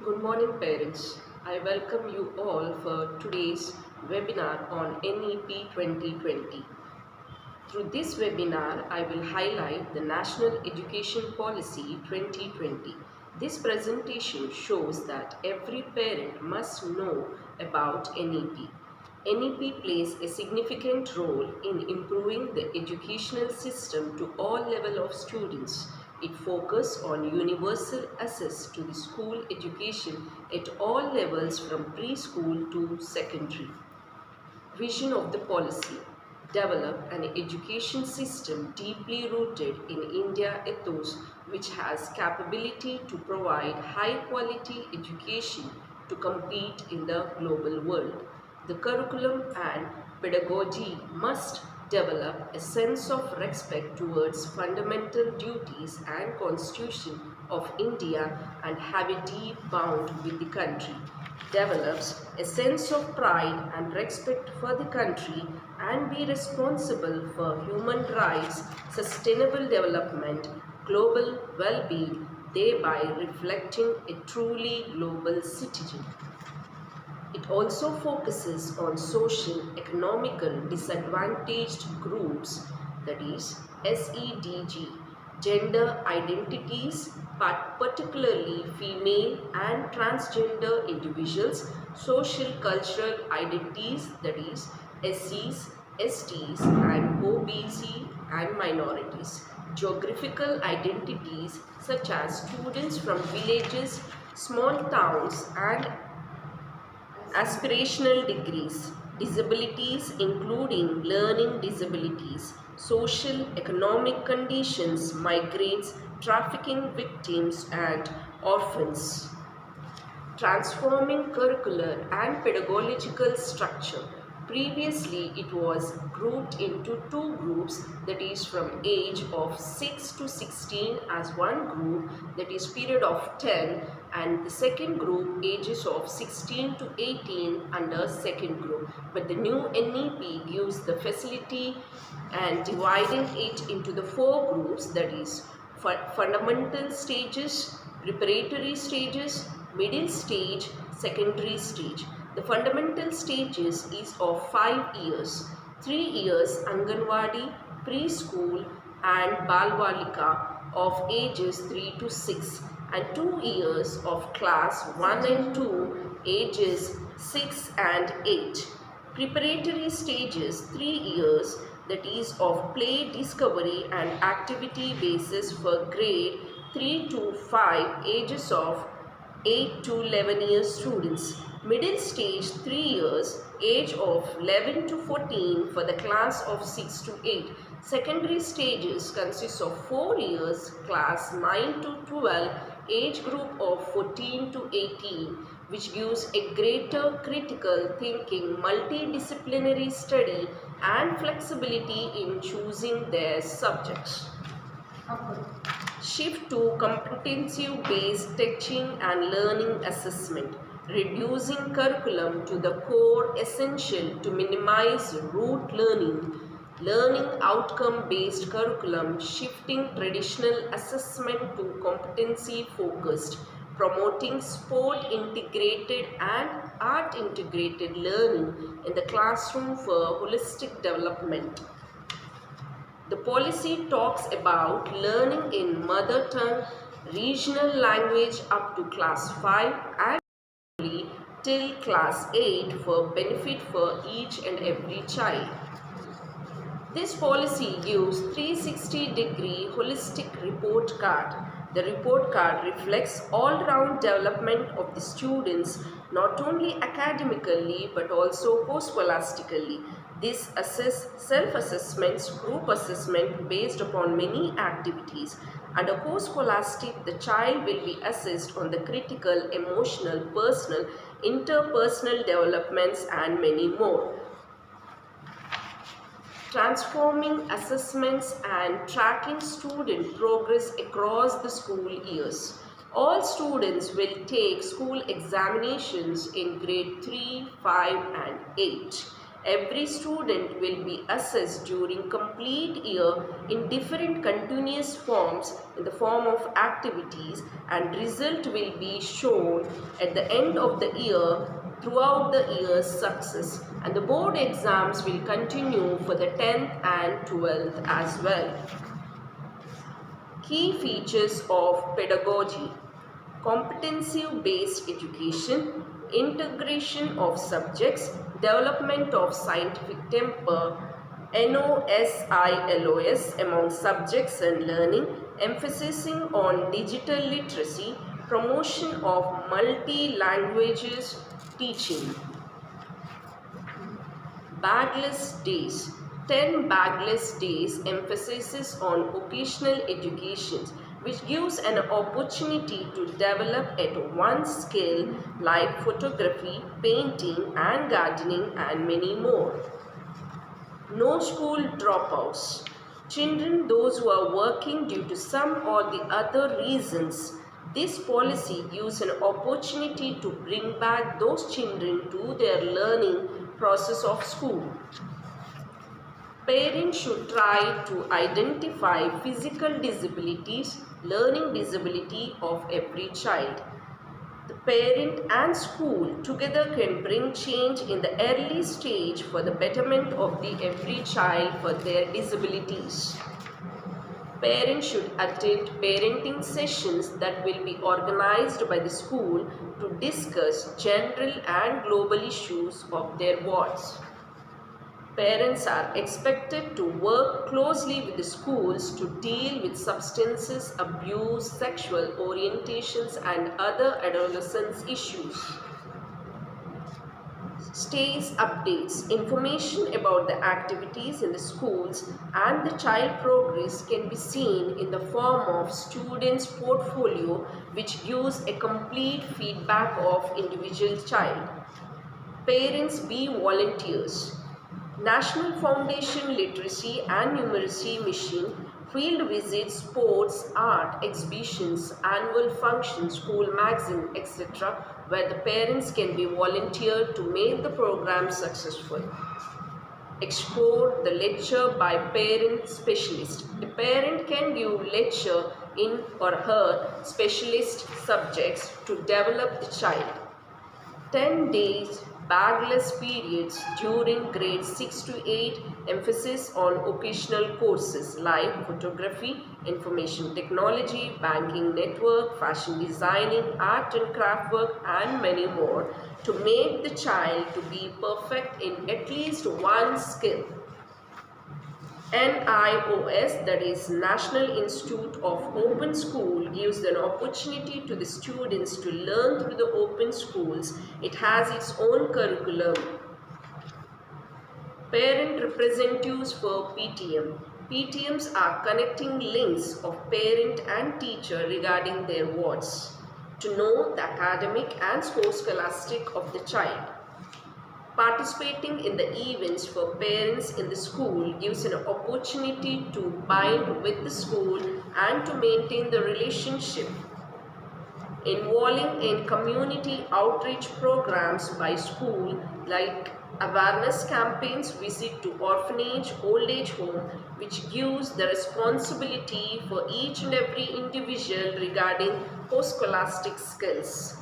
Good morning parents. I welcome you all for today's webinar on NEP 2020. Through this webinar, I will highlight the National Education Policy 2020. This presentation shows that every parent must know about NEP. NEP plays a significant role in improving the educational system to all levels of students. It focuses on universal access to the school education at all levels from preschool to secondary. Vision of the policy: develop an education system deeply rooted in India ethos which has capability to provide high quality education to compete in the global world. The curriculum and pedagogy must develop a sense of respect towards fundamental duties and Constitution of India and have a deep bond with the country. Develops a sense of pride and respect for the country and be responsible for human rights, sustainable development, global well-being, thereby reflecting a truly global citizen. It also focuses on social, economical disadvantaged groups, that is SEDG, gender identities, but particularly female and transgender individuals, social cultural identities, that is SCs, STs and OBC and minorities, geographical identities such as students from villages, small towns and aspirational degrees, disabilities including learning disabilities, social economic conditions, migrants, trafficking victims and orphans. Transforming curricular and pedagogical structure. Previously, it was grouped into two groups, that is from age of 6 to 16 as one group, that is period of 10, and the second group ages of 16 to 18 under second group. But the new NEP gives the facility and dividing it into the four groups, that is fundamental stages, preparatory stages, middle stage, secondary stage. The fundamental stages is of 5 years, 3 years Anganwadi, preschool and Balbalika of ages 3 to 6 and 2 years of class 1 and 2 ages 6 and 8. Preparatory stages 3 years, that is of play discovery and activity basis for grade 3 to 5 ages of 8 to 11 years students. Middle stage 3 years, age of 11 to 14 for the class of 6 to 8. Secondary stages consists of 4 years, class 9 to 12, age group of 14 to 18, which gives a greater critical thinking, multidisciplinary study and flexibility in choosing their subjects. Shift to competency-based teaching and learning assessment, reducing curriculum to the core essential to minimize rote learning, learning outcome-based curriculum, shifting traditional assessment to competency-focused, promoting sport-integrated and art-integrated learning in the classroom for holistic development. The policy talks about learning in mother tongue, regional language up to class 5 and till class 8 for benefit for each and every child. This policy gives 360-degree holistic report card. The report card reflects all-round development of the students not only academically but also post-scholastically. This assess self-assessments, group assessment based upon many activities. Under post-scholastic, the child will be assessed on the critical, emotional, personal, interpersonal developments and many more. Transforming assessments and tracking student progress across the school years. All students will take school examinations in grade 3, 5 and 8. Every student will be assessed during complete year in different continuous forms in the form of activities, and result will be shown at the end of the year throughout the year's success, and the board exams will continue for the 10th and 12th as well. Key features of pedagogy: competency-based education, integration of subjects, development of scientific temper, NOSILOS among subjects and learning, emphasizing on digital literacy, promotion of multi-languages teaching. Bagless days. 10 bagless days emphasizes on vocational education, which gives an opportunity to develop at one's skill like photography, painting and gardening and many more. No school dropouts. Children, those who are working due to some or the other reasons, this policy gives an opportunity to bring back those children to their learning process of school. Parents should try to identify physical disabilities, learning disability of every child. The parent and school together can bring change in the early stage for the betterment of the every child for their disabilities. Parents should attend parenting sessions that will be organized by the school to discuss general and global issues of their wards. Parents are expected to work closely with the schools to deal with substances abuse, sexual orientations and other adolescence issues. Stays updates. Information about the activities in the schools and the child progress can be seen in the form of students' portfolio, which gives a complete feedback of individual child. Parents be volunteers. National Foundation Literacy and Numeracy Mission, field visits, sports, art, exhibitions, annual functions, school magazine, etc., where the parents can be volunteered to make the program successful. Explore the lecture by parent specialist. A parent can give lecture in or her specialist subjects to develop the child. 10 days bagless periods during grades 6 to 8, emphasis on occasional courses like photography, information technology, banking network, fashion designing, art and craft work and many more, to make the child to be perfect in at least one skill. NIOS, that is National Institute of Open School, gives an opportunity to the students to learn through the open schools. It has its own curriculum. Parent representatives for PTM. PTMs are connecting links of parent and teacher regarding their wards to know the academic and scholastic of the child. Participating in the events for parents in the school gives an opportunity to bind with the school and to maintain the relationship. Involving in community outreach programs by school like awareness campaigns, visit to orphanage, old age home, which gives the responsibility for each and every individual regarding post-scholastic skills.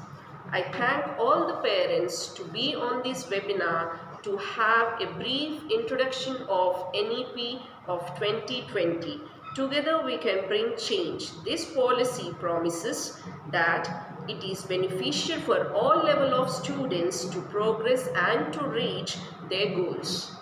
I thank all the parents to be on this webinar to have a brief introduction of NEP of 2020. Together we can bring change. This policy promises that it is beneficial for all level of students to progress and to reach their goals.